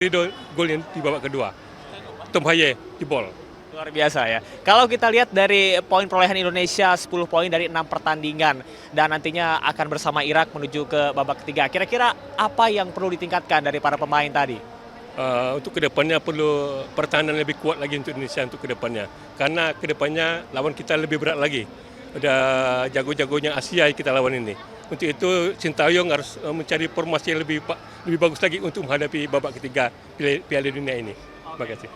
Gol yang di babak kedua. Tom Haye jebol. Luar biasa ya. Kalau kita lihat dari poin perolehan Indonesia 10 poin dari 6 pertandingan dan nantinya akan bersama Irak menuju ke babak ketiga. Kira-kira apa yang perlu ditingkatkan dari para pemain tadi? Untuk kedepannya perlu pertahanan lebih kuat lagi untuk Indonesia untuk kedepannya. Karena kedepannya lawan kita lebih berat lagi. Ada jago-jagonya Asia yang kita lawan ini. Untuk itu Sintayong harus mencari formasi yang lebih bagus lagi untuk menghadapi babak ketiga Piala Dunia ini. Terima kasih.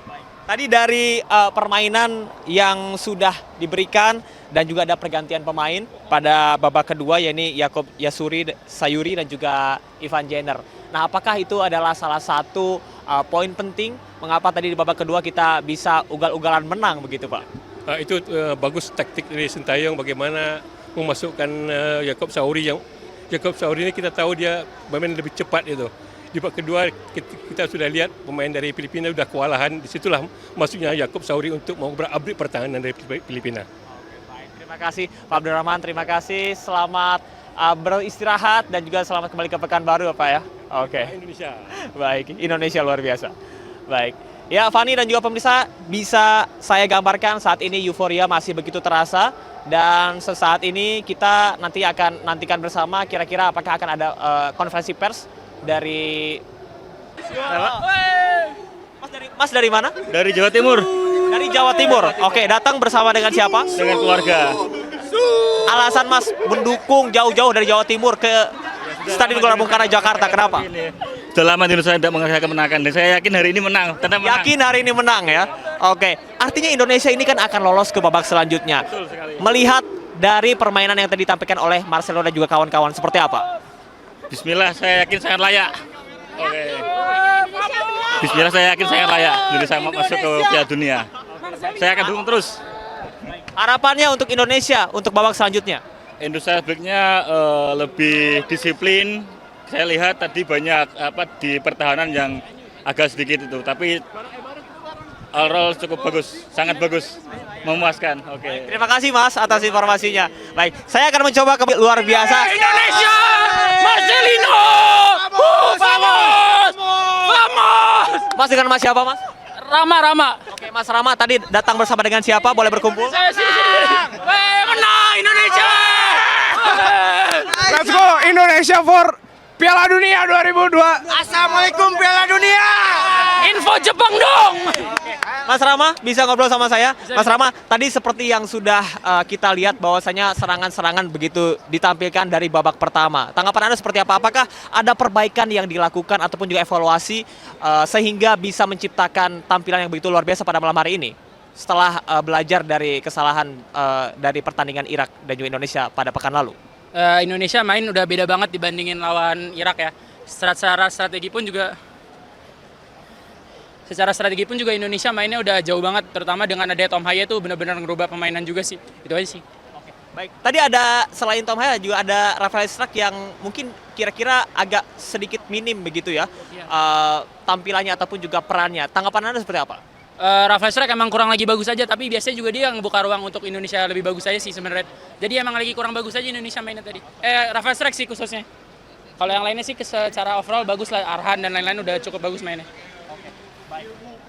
Tadi dari permainan yang sudah diberikan dan juga ada pergantian pemain pada babak kedua, yakni Yakob Sayuri dan juga Ivan Jenner. Nah, apakah itu adalah salah satu poin penting mengapa tadi di babak kedua kita bisa ugal-ugalan menang begitu, Pak? Itu bagus taktik dari Sintayong bagaimana memasukkan Yakob Sayuri ini kita tahu dia bermain lebih cepat itu. Di babak kedua kita sudah lihat pemain dari Filipina sudah kewalahan, disitulah masuknya Yakob Sayuri untuk mau upgrade pertahanan dari Filipina. Oke, baik. Terima kasih Pak Abdurrahman, terima kasih. Selamat beristirahat dan juga selamat kembali ke Pekanbaru Pak ya. Oke. Indonesia. Baik, Indonesia luar biasa. Baik. Ya, Fani dan juga pemirsa, bisa saya gambarkan saat ini euforia masih begitu terasa dan sesaat ini kita nanti akan nantikan bersama kira-kira apakah akan ada konferensi pers dari Mas dari mana? Dari Jawa Timur. Dari Jawa Timur. Oke, datang bersama dengan siapa? Dengan keluarga. Alasan Mas mendukung jauh-jauh dari Jawa Timur ke Stadion Gelora Bung Karno Jakarta, kenapa? Sudah lama Indonesia tidak mengalahkan kemenangan dan saya yakin hari ini menang. Tetap menang. Yakin hari ini menang ya? Oke, artinya Indonesia ini kan akan lolos ke babak selanjutnya. Betul sekali. Melihat dari permainan yang tadi ditampilkan oleh Marcelo dan juga kawan-kawan, seperti apa? Bismillah, saya yakin sangat layak. Oke. Bismillah, saya yakin sangat layak jadi sama masuk ke Piala Dunia. Saya akan dukung terus. Harapannya untuk Indonesia untuk babak selanjutnya? Indonesia sebaiknya lebih disiplin. Saya lihat tadi banyak di pertahanan yang agak sedikit itu, tapi overall cukup bagus, sangat bagus, memuaskan. Oke. Terima kasih Mas atas informasinya. Baik, saya akan mencoba ke luar biasa. Indonesia, Marcelino, vamos, vamos. Mas dengan Mas siapa Mas? Rama. Oke, Mas Rama tadi datang bersama dengan siapa? Boleh berkumpul? Menang Indonesia. Let's go Indonesia for Piala Dunia 2002. Assalamualaikum Piala Dunia. Info Jepang dong. Mas Rama bisa ngobrol sama saya? Mas Rama, tadi seperti yang sudah kita lihat bahwasanya serangan-serangan begitu ditampilkan dari babak pertama. Tanggapan Anda seperti apa? Apakah ada perbaikan yang dilakukan ataupun juga evaluasi sehingga bisa menciptakan tampilan yang begitu luar biasa pada malam hari ini? Setelah belajar dari kesalahan dari pertandingan Irak dan juga Indonesia pada pekan lalu. Indonesia main udah beda banget dibandingin lawan Irak ya. Secara strategi pun juga Indonesia mainnya udah jauh banget, terutama dengan ada Tom Haye tuh benar-benar ngerubah permainan juga sih. Itu aja sih. Oke, baik. Tadi ada selain Tom Haye juga ada Rafael Struijk yang mungkin kira-kira agak sedikit minim begitu ya. Iya. Tampilannya ataupun juga perannya. Tanggapan Anda seperti apa? Rafael Struijk emang kurang lagi bagus aja, tapi biasanya juga dia ngebuka ruang untuk Indonesia lebih bagus aja sih sebenarnya. Jadi emang lagi kurang bagus aja Indonesia mainnya tadi. Rafael Struijk sih khususnya. Kalau yang lainnya sih secara overall bagus lah, Arhan dan lain-lain udah cukup bagus mainnya.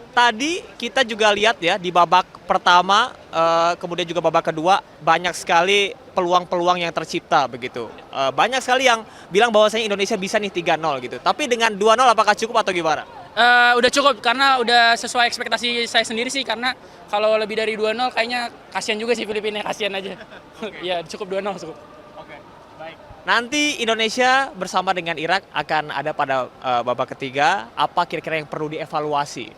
Tadi kita juga lihat ya di babak pertama, kemudian juga babak kedua banyak sekali peluang-peluang yang tercipta begitu. Banyak sekali yang bilang bahwasanya Indonesia bisa nih 3-0 gitu. Tapi dengan 2-0 apakah cukup atau gimana? Udah cukup karena udah sesuai ekspektasi saya sendiri sih, karena kalau lebih dari 2-0 kayaknya kasihan juga sih Filipina, kasihan aja. Ya cukup 2-0 cukup. Oke, baik. Nanti Indonesia bersama dengan Irak akan ada pada babak ketiga. Apa kira-kira yang perlu dievaluasi?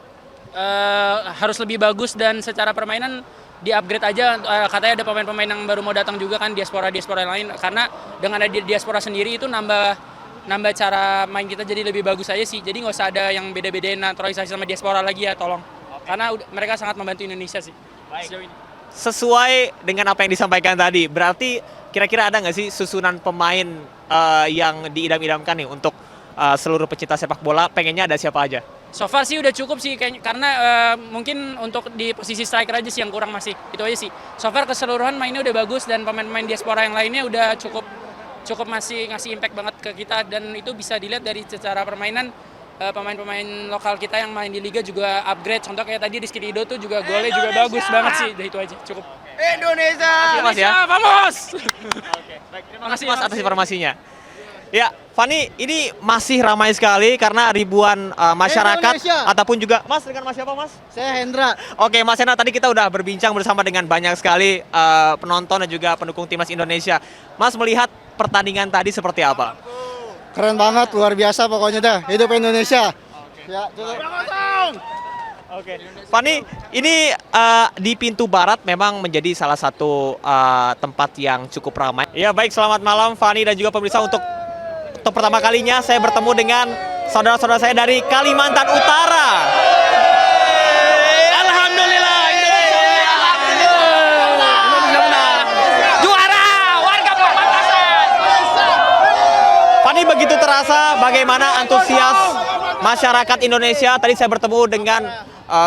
Harus lebih bagus dan secara permainan di-upgrade aja. Katanya ada pemain-pemain yang baru mau datang juga kan, diaspora yang lain. Karena dengan ada diaspora sendiri itu nambah cara main kita jadi lebih bagus aja sih. Jadi nggak usah ada yang beda-bedain naturalisasi sama diaspora lagi ya, tolong. Karena mereka sangat membantu Indonesia sih. Baik. Sesuai dengan apa yang disampaikan tadi, berarti kira-kira ada nggak sih susunan pemain yang diidam-idamkan nih untuk seluruh pecinta sepak bola? Pengennya ada siapa aja? So far sih udah cukup sih kayaknya, karena mungkin untuk di posisi striker aja sih yang kurang masih. Itu aja sih. So far keseluruhan mainnya udah bagus dan pemain-pemain diaspora yang lainnya udah cukup masih ngasih impact banget ke kita, dan itu bisa dilihat dari secara permainan pemain-pemain lokal kita yang main di liga juga upgrade. Contoh kayak tadi Rizky Ridho tuh juga golnya juga bagus banget sih. Udah itu aja, cukup. Indonesia. Terima kasih ya. Vamos! Terima kasih Mas atas informasinya. Ya, Fani, ini masih ramai sekali karena ribuan masyarakat Indonesia. ataupun juga Mas dengan Mas siapa Mas? Saya Hendra. Oke, Mas Hendra, tadi kita udah berbincang bersama dengan banyak sekali penonton dan juga pendukung timnas Indonesia. Mas melihat pertandingan tadi seperti apa? Keren banget, luar biasa pokoknya dah. Hidup Indonesia. Ya, cukup. Oke, Fani, ini di pintu barat memang menjadi salah satu tempat yang cukup ramai. Ya baik, selamat malam Fani dan juga pemirsa. Untuk pertama kalinya saya bertemu dengan saudara-saudara saya dari Kalimantan Utara. Alhamdulillah, Indonesia menang. Juara, warga perbatasan. Fani, begitu terasa bagaimana antusias masyarakat Indonesia. Tadi saya bertemu dengan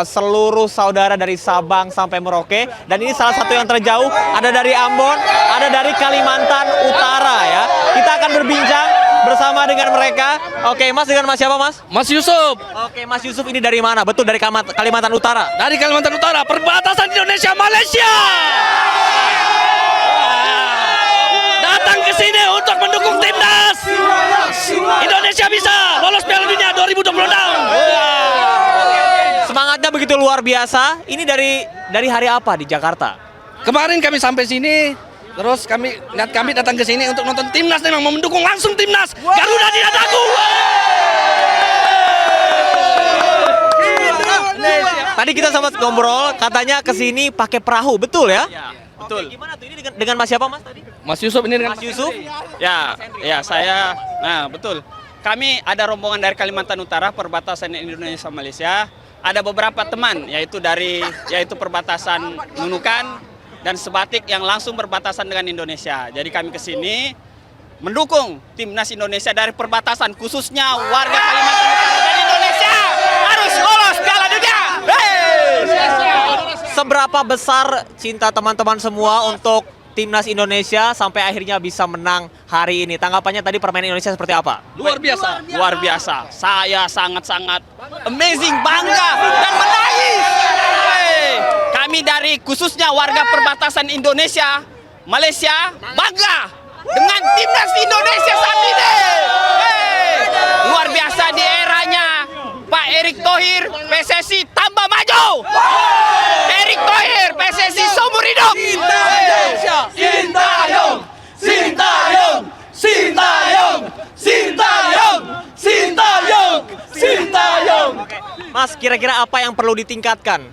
seluruh saudara dari Sabang sampai Merauke, dan ini salah satu yang terjauh ada dari Ambon, ada dari Kalimantan Utara ya. Kita akan berbincang bersama dengan mereka. Oke, Mas, dengan Mas siapa Mas? Mas Yusuf Oke, Mas Yusuf ini dari mana? Betul dari Kalimantan Utara. dari Kalimantan Utara, perbatasan Indonesia Malaysia. Datang ke sini untuk mendukung timnas. Indonesia bisa lolos Piala Dunia 2026. Semangatnya begitu luar biasa. Ini dari hari apa di Jakarta? Kemarin kami sampai sini, terus kami datang ke sini untuk nonton timnas, memang mau mendukung langsung timnas. Garuda di dadaku. Tadi kita sama ngobrol, katanya ke sini pakai perahu, betul ya? Betul. Oke, gimana tuh ini dengan Mas siapa Mas tadi? Mas Yusuf ini dengan Mas Yusuf? Ya saya, nah betul. Kami ada rombongan dari Kalimantan Utara, perbatasan Indonesia Malaysia. Ada beberapa teman, yaitu perbatasan Nunukan dan Sebatik yang langsung berbatasan dengan Indonesia. Jadi kami ke sini mendukung timnas Indonesia dari perbatasan, khususnya warga Kalimantan Utara dan Indonesia harus lolos Piala Dunia. Seberapa besar cinta teman-teman semua untuk timnas Indonesia sampai akhirnya bisa menang hari ini? Tanggapannya tadi permainan Indonesia seperti apa? Luar biasa, luar biasa. Saya sangat-sangat amazing, bangga dan menangis. Kami dari khususnya warga perbatasan Indonesia, Malaysia, bangga dengan timnas Indonesia saat ini. Luar biasa di eranya Pak Erick Thohir, PSSI tambah maju. Erick Thohir, PSSI seumur hidup. Sintayong, Sintayong, Sintayong, Sintayong, Sintayong, Sintayong. Mas, kira-kira apa yang perlu ditingkatkan?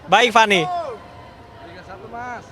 Baik, Fani. Liga 1, Mas.